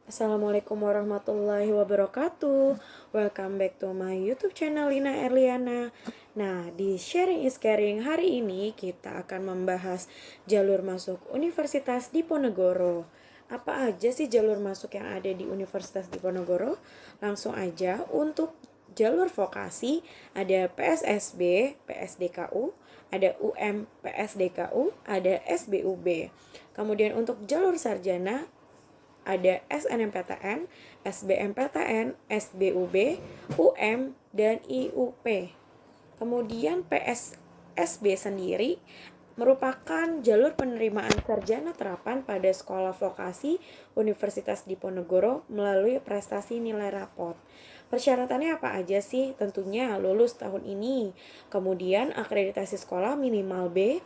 Assalamualaikum warahmatullahi wabarakatuh. Welcome back to my YouTube channel Lina Erliana. Nah, di Sharing is Caring hari ini kita akan membahas jalur masuk Universitas Diponegoro. Apa aja sih jalur masuk yang ada di Universitas Diponegoro? Langsung aja untuk jalur vokasi ada PSSB, PSDKU, ada PSDKU, ada SBUB. Kemudian untuk jalur sarjana ada SNMPTN, SBMPTN, SBUB, UM, dan IUP. Kemudian PSSB sendiri merupakan jalur penerimaan sarjana terapan pada sekolah vokasi Universitas Diponegoro melalui prestasi nilai rapot. Persyaratannya apa aja sih? Tentunya lulus tahun ini. Kemudian akreditasi sekolah minimal B,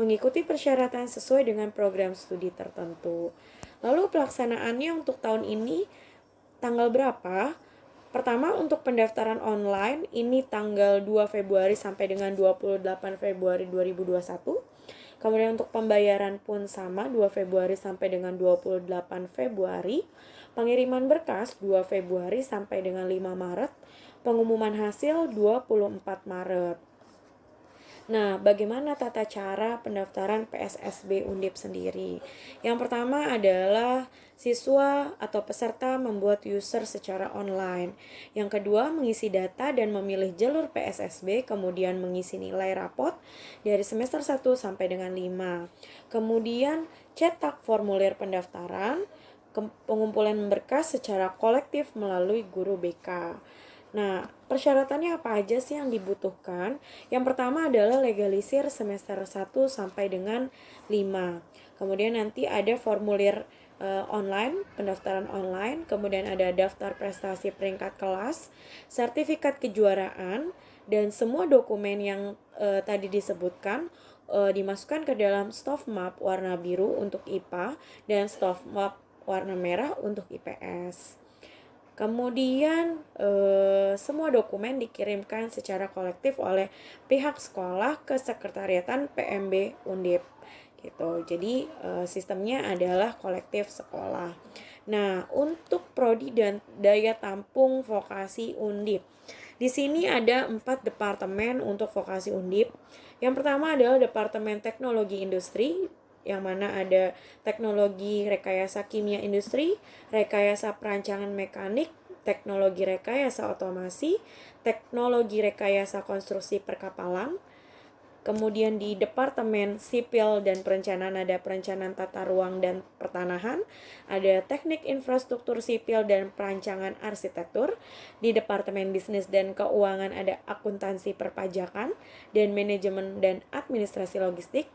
mengikuti persyaratan sesuai dengan program studi tertentu. Lalu pelaksanaannya untuk tahun ini tanggal berapa? Pertama untuk pendaftaran online ini tanggal 2 Februari sampai dengan 28 Februari 2021. Kemudian untuk pembayaran pun sama 2 Februari sampai dengan 28 Februari. Pengiriman berkas 2 Februari sampai dengan 5 Maret. Pengumuman hasil 24 Maret. Nah, bagaimana tata cara pendaftaran PSSB Undip sendiri? Yang pertama adalah siswa atau peserta membuat user secara online. Yang kedua, mengisi data dan memilih jalur PSSB, kemudian mengisi nilai rapot dari semester 1 sampai dengan 5. Kemudian, cetak formulir pendaftaran, pengumpulan berkas secara kolektif melalui guru BK. Nah, persyaratannya apa aja sih yang dibutuhkan? Yang pertama adalah legalisir semester 1 sampai dengan 5. Kemudian nanti ada formulir online, pendaftaran online, kemudian ada daftar prestasi peringkat kelas, sertifikat kejuaraan, dan semua dokumen yang tadi disebutkan dimasukkan ke dalam stop map warna biru untuk IPA dan stop map warna merah untuk IPS. Kemudian semua dokumen dikirimkan secara kolektif oleh pihak sekolah ke sekretariatan PMB Undip gitu. Jadi sistemnya adalah kolektif sekolah. Nah, untuk prodi dan daya tampung vokasi Undip. Di sini ada 4 departemen untuk vokasi Undip. Yang pertama adalah Departemen Teknologi Industri, yang mana ada teknologi rekayasa kimia industri, rekayasa perancangan mekanik, teknologi rekayasa otomasi, teknologi rekayasa konstruksi perkapalan. Kemudian di Departemen Sipil dan Perencanaan ada perencanaan tata ruang dan pertanahan, ada teknik infrastruktur sipil dan perancangan arsitektur. Di Departemen Bisnis dan Keuangan ada akuntansi perpajakan dan manajemen dan administrasi logistik.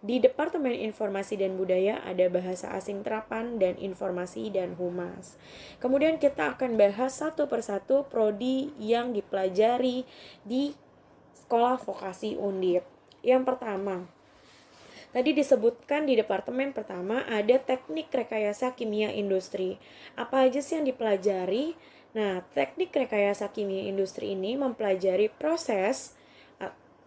Di Departemen Informasi dan Budaya ada bahasa asing terapan dan informasi dan humas. Kemudian kita akan bahas satu persatu prodi yang dipelajari di sekolah vokasi Undip. Yang pertama, tadi disebutkan di departemen pertama ada teknik rekayasa kimia industri. Apa aja sih yang dipelajari? Nah, teknik rekayasa kimia industri ini mempelajari proses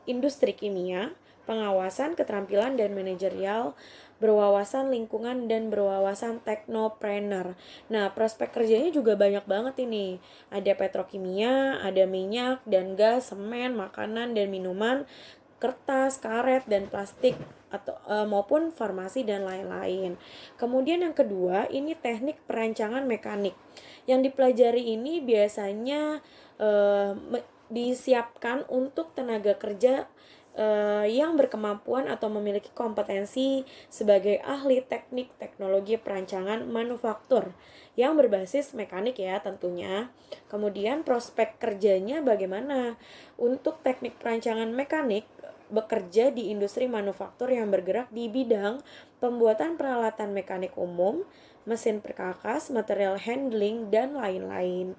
industri kimia, pengawasan keterampilan dan manajerial, berwawasan lingkungan, dan berwawasan teknopreneur. Nah, prospek kerjanya juga banyak banget ini. Ada petrokimia, ada minyak dan gas, semen, makanan dan minuman, kertas, karet, dan plastik atau maupun farmasi dan lain-lain. Kemudian yang kedua, ini teknik perancangan mekanik. Yang dipelajari ini biasanya disiapkan untuk tenaga kerja yang berkemampuan atau memiliki kompetensi sebagai ahli teknik teknologi perancangan manufaktur yang berbasis mekanik ya tentunya. Kemudian prospek kerjanya bagaimana? Untuk teknik perancangan mekanik bekerja di industri manufaktur yang bergerak di bidang pembuatan peralatan mekanik umum, mesin perkakas, material handling, dan lain-lain.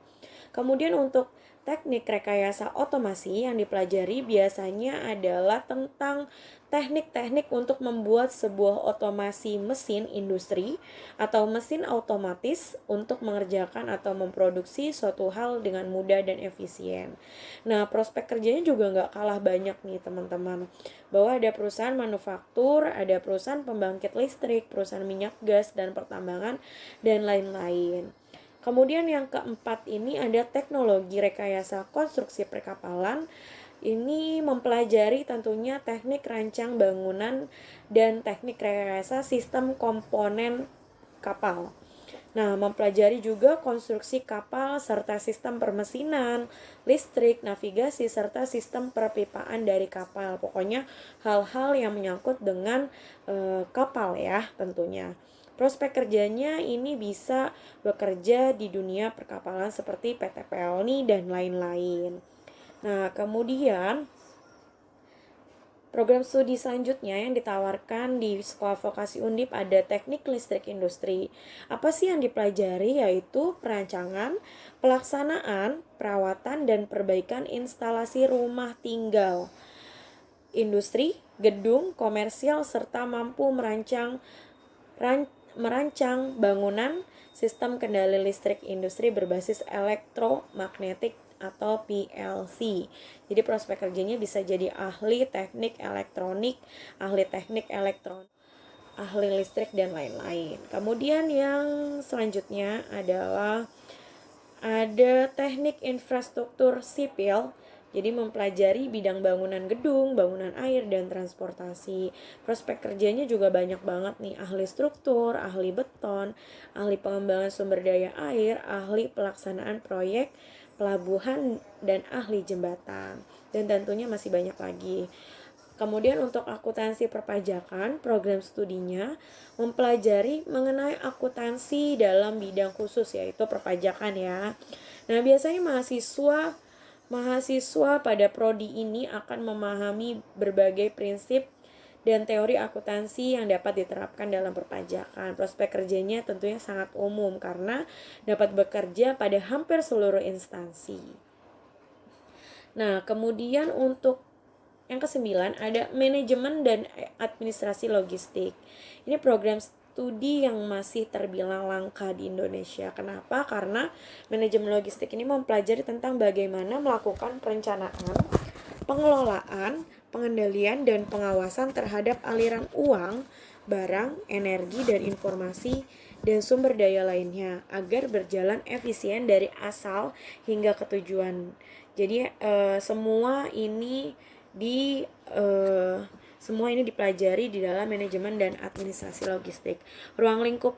Kemudian untuk teknik rekayasa otomasi yang dipelajari biasanya adalah tentang teknik-teknik untuk membuat sebuah otomasi mesin industri atau mesin otomatis untuk mengerjakan atau memproduksi suatu hal dengan mudah dan efisien. Nah, prospek kerjanya juga nggak kalah banyak nih teman-teman. Bahwa ada perusahaan manufaktur, ada perusahaan pembangkit listrik, perusahaan minyak gas dan pertambangan, dan lain-lain. Kemudian yang keempat ini ada teknologi rekayasa konstruksi perkapalan. Ini mempelajari tentunya teknik rancang bangunan dan teknik rekayasa sistem komponen kapal. Nah, mempelajari juga konstruksi kapal serta sistem permesinan, listrik, navigasi, serta sistem perpipaan dari kapal. Pokoknya hal-hal yang menyangkut dengan kapal ya tentunya. Prospek kerjanya ini bisa bekerja di dunia perkapalan seperti PT Pelni dan lain-lain. Nah, kemudian program studi selanjutnya yang ditawarkan di Sekolah Vokasi Undip ada Teknik Listrik Industri. Apa sih yang dipelajari? Yaitu perancangan, pelaksanaan, perawatan, dan perbaikan instalasi rumah tinggal, industri, gedung, komersial, serta mampu merancang bangunan sistem kendali listrik industri berbasis elektromagnetik atau PLC. Jadi prospek kerjanya bisa jadi ahli teknik elektronik, ahli teknik elektron, ahli listrik dan lain-lain. Kemudian yang selanjutnya adalah ada teknik infrastruktur sipil. Jadi mempelajari bidang bangunan gedung, bangunan air, dan transportasi. Prospek kerjanya juga banyak banget nih. Ahli struktur, ahli beton, ahli pengembangan sumber daya air, ahli pelaksanaan proyek pelabuhan, dan ahli jembatan. Dan tentunya masih banyak lagi. Kemudian untuk akuntansi perpajakan, program studinya mempelajari mengenai akuntansi dalam bidang khusus yaitu perpajakan ya. Nah, biasanya mahasiswa pada prodi ini akan memahami berbagai prinsip dan teori akuntansi yang dapat diterapkan dalam perpajakan. Prospek kerjanya tentunya sangat umum karena dapat bekerja pada hampir seluruh instansi. Nah, kemudian untuk yang kesembilan ada manajemen dan administrasi logistik. Ini program studi yang masih terbilang langka di Indonesia. Kenapa? Karena manajemen logistik ini mempelajari tentang bagaimana melakukan perencanaan, pengelolaan, pengendalian, dan pengawasan terhadap aliran uang, barang, energi, dan informasi dan sumber daya lainnya agar berjalan efisien dari asal hingga ke tujuan. Jadi semua ini dipelajari di dalam manajemen dan administrasi logistik. Ruang lingkup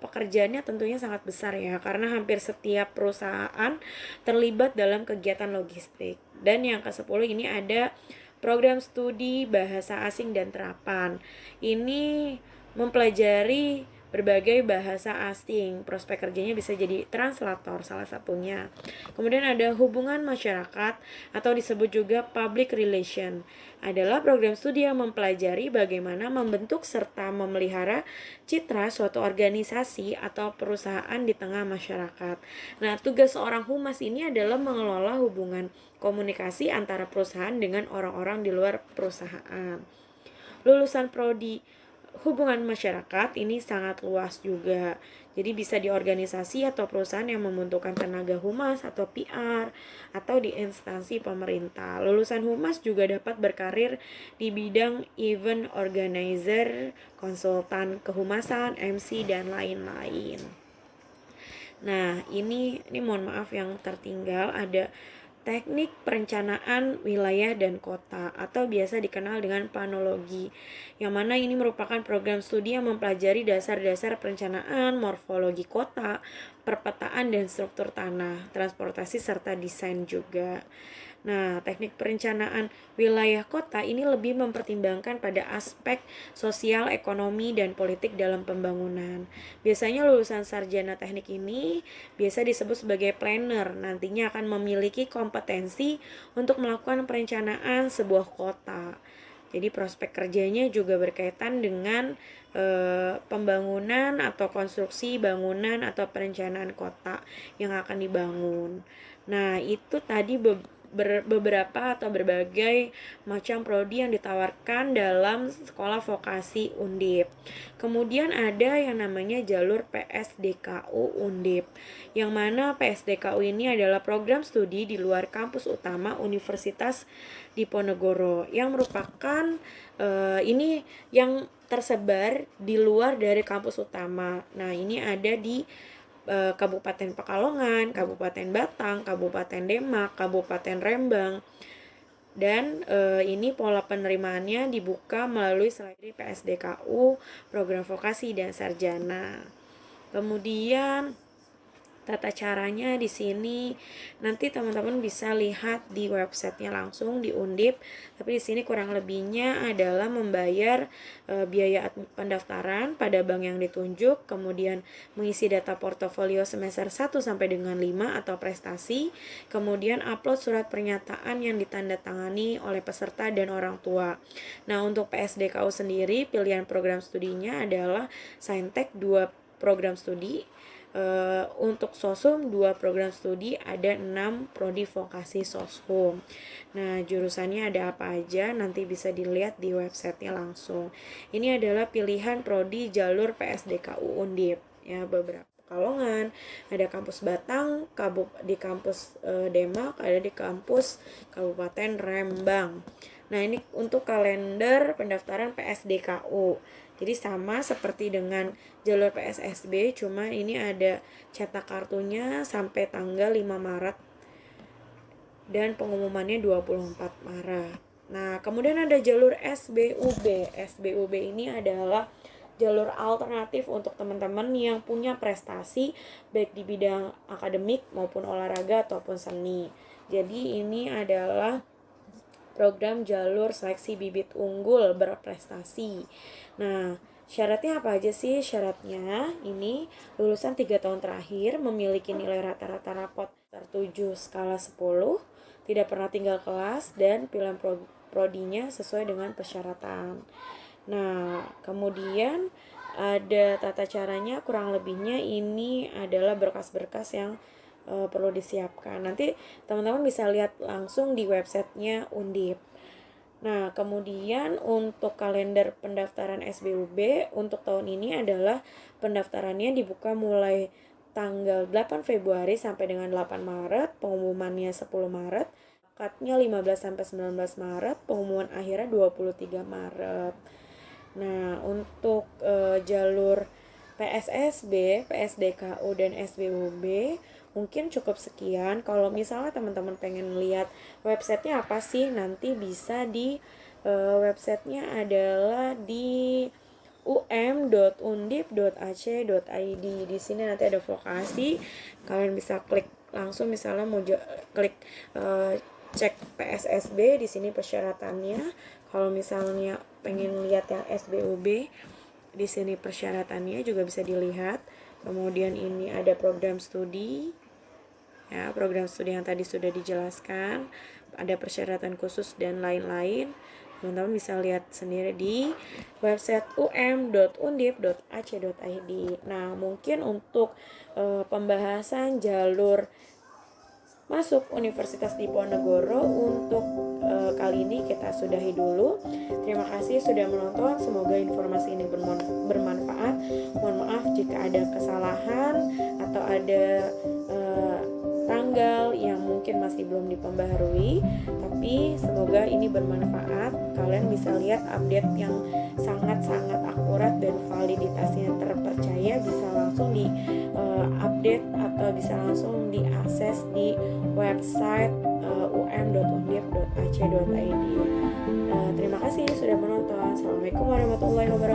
pekerjaannya tentunya sangat besar ya, karena hampir setiap perusahaan terlibat dalam kegiatan logistik. Dan yang ke-10 ini ada program studi bahasa asing dan terapan. Ini mempelajari berbagai bahasa asing. Prospek kerjanya bisa jadi translator salah satunya. Kemudian ada hubungan masyarakat atau disebut juga public relation. Adalah program studi yang mempelajari bagaimana membentuk serta memelihara citra suatu organisasi atau perusahaan di tengah masyarakat. Nah, tugas seorang humas ini adalah mengelola hubungan komunikasi antara perusahaan dengan orang-orang di luar perusahaan. Lulusan prodi hubungan masyarakat ini sangat luas juga. Jadi bisa di organisasi atau perusahaan yang membutuhkan tenaga humas atau PR atau di instansi pemerintah. Lulusan humas juga dapat berkarir di bidang event organizer, konsultan kehumasan, MC, dan lain-lain. Nah, ini mohon maaf yang tertinggal ada teknik perencanaan wilayah dan kota atau biasa dikenal dengan planologi, yang mana ini merupakan program studi yang mempelajari dasar-dasar perencanaan, morfologi kota, perpetaan dan struktur tanah, transportasi serta desain juga. Nah, teknik perencanaan wilayah kota ini lebih mempertimbangkan pada aspek sosial, ekonomi, dan politik dalam pembangunan. Biasanya lulusan sarjana teknik ini biasa disebut sebagai planner, nantinya akan memiliki kompetensi untuk melakukan perencanaan sebuah kota. Jadi prospek kerjanya juga berkaitan dengan pembangunan atau konstruksi bangunan atau perencanaan kota yang akan dibangun. Nah, itu tadi beberapa atau berbagai macam prodi yang ditawarkan dalam sekolah vokasi Undip. Kemudian ada yang namanya jalur PSDKU Undip, yang mana PSDKU ini adalah program studi di luar kampus utama Universitas Diponegoro yang merupakan ini yang tersebar di luar dari kampus utama. Nah, ini ada di Kabupaten Pekalongan, Kabupaten Batang, Kabupaten Demak, Kabupaten Rembang. Dan ini pola penerimaannya dibuka melalui seleksi PSDKU, program vokasi dan sarjana. Kemudian tata caranya di sini nanti teman-teman bisa lihat di websitenya langsung di Undip, tapi di sini kurang lebihnya adalah membayar biaya pendaftaran pada bank yang ditunjuk, kemudian mengisi data portofolio semester 1 sampai dengan 5 atau prestasi, kemudian upload surat pernyataan yang ditandatangani oleh peserta dan orang tua. Nah, untuk PSDKU sendiri pilihan program studinya adalah Saintek 2 program studi. Untuk Sosum 2 program studi, ada 6 prodi vokasi Soshum. Nah, jurusannya ada apa aja nanti bisa dilihat di websitenya langsung. Ini adalah pilihan prodi jalur PSDKU Undip ya, beberapa Pekalongan, ada kampus Batang, di kampus Demak, ada di kampus Kabupaten Rembang. Nah, ini untuk kalender pendaftaran PSDKU. Jadi sama seperti dengan jalur PSSB, cuma ini ada cetak kartunya sampai tanggal 5 Maret dan pengumumannya 24 Maret. Nah, kemudian ada jalur SBUB. SBUB ini adalah jalur alternatif untuk teman-teman yang punya prestasi baik di bidang akademik maupun olahraga ataupun seni. Jadi ini adalah program jalur seleksi bibit unggul berprestasi. Nah, syaratnya apa aja sih? Syaratnya ini lulusan 3 tahun terakhir, memiliki nilai rata-rata rapot 7 skala 10, tidak pernah tinggal kelas, dan pilihan prodinya sesuai dengan persyaratan. Nah, kemudian ada tata caranya, kurang lebihnya ini adalah berkas-berkas yang perlu disiapkan. Nanti teman-teman bisa lihat langsung di websitenya Undip. Nah, kemudian untuk kalender pendaftaran SBUB untuk tahun ini adalah pendaftarannya dibuka mulai tanggal 8 Februari sampai dengan 8 Maret, pengumumannya 10 Maret, akadnya 15 sampai 19 Maret, pengumuman akhirnya 23 Maret. Nah, untuk jalur PSSB, PSDKU, dan SBUB mungkin cukup sekian. Kalau misalnya teman-teman pengen lihat websitenya apa sih, nanti bisa di websitenya adalah di um.undip.ac.id. Di sini nanti ada vokasi, kalian bisa klik langsung, misalnya mau klik cek PSSB, di sini persyaratannya. Kalau misalnya pengen lihat yang SBUB, di sini persyaratannya juga bisa dilihat. Kemudian ini ada program studi, ya, program studi yang tadi sudah dijelaskan, ada persyaratan khusus dan lain-lain. Teman-teman bisa lihat sendiri di website um.undip.ac.id. Nah, mungkin untuk pembahasan jalur masuk Universitas Diponegoro untuk kali ini kita sudahi dulu. Terima kasih sudah menonton. Semoga informasi ini bermanfaat. Mohon maaf jika ada kesalahan atau ada tanggal yang mungkin masih belum dipembaharui, tapi semoga ini bermanfaat. Kalian bisa lihat update yang sangat-sangat akurat dan validitasnya terpercaya, bisa langsung di update atau bisa langsung diakses di website um.undip.ac.id. Terima kasih sudah menonton. Assalamualaikum warahmatullahi wabarakatuh.